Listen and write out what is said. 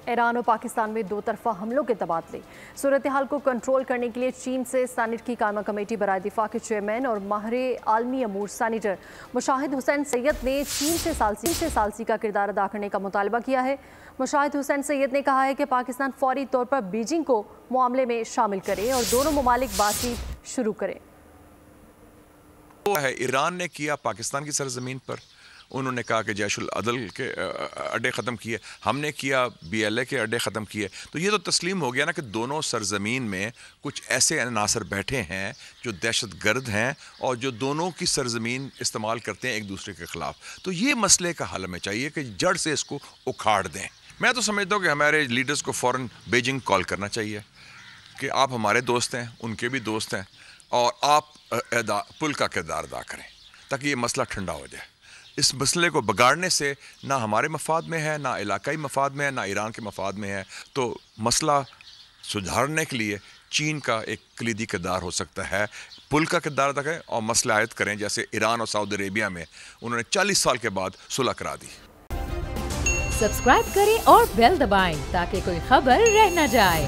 ایران اور پاکستان میں دو طرفہ حملوں کے تبادلے۔ صورتحال کو کنٹرول کرنے کے لیے چین سے سینٹ کی قائمہ کمیٹی برائے دفاع کے چیئرمین اور ماہر عالمی امور سینیٹر مشاہد حسین سید نے چین سے ثالثی کا کردار ادا کرنے کا مطالبہ کیا ہے۔ مشاہد حسین سید نے کہا ہے کہ پاکستان فوری طور پر بیجنگ کو معاملے میں شامل کرے اور دونوں ممالک بات چیت شروع کریں۔ ایران نے کیا پاکستان کی سرزمین پر، انہوں نے کہا کہ جیش العدل کے اڈے ختم کیے، ہم نے کیا BLA کے اڈے ختم کیے، تو یہ تو تسلیم ہو گیا نا کہ دونوں سرزمین میں کچھ ایسے عناصر بیٹھے ہیں جو دہشت گرد ہیں اور جو دونوں کی سرزمین استعمال کرتے ہیں ایک دوسرے کے خلاف۔ تو یہ مسئلے کا حل ہمیں چاہیے کہ جڑ سے اس کو اکھاڑ دیں۔ میں تو سمجھتا ہوں کہ ہمارے لیڈرز کو فوراً بیجنگ کال کرنا چاہیے کہ آپ ہمارے دوست ہیں، ان کے بھی دوست ہیں، اور آپ پل کا کردار ادا کریں تاکہ یہ مسئلہ ٹھنڈا ہو جائے۔ اس مسئلے کو بگاڑنے سے نہ ہمارے مفاد میں ہے، نہ علاقائی مفاد میں ہے، نہ ایران کے مفاد میں ہے۔ تو مسئلہ سدھارنے کے لیے چین کا ایک کلیدی کردار ہو سکتا ہے، پل کا کردار ادا کریں اور مسئلہ عائد کریں، جیسے ایران اور سعودی عربیہ میں انہوں نے 40 سال کے بعد صلح کرا دی۔ سبسکرائب کریں اور بیل دبائیں تاکہ کوئی خبر رہ نہ جائے۔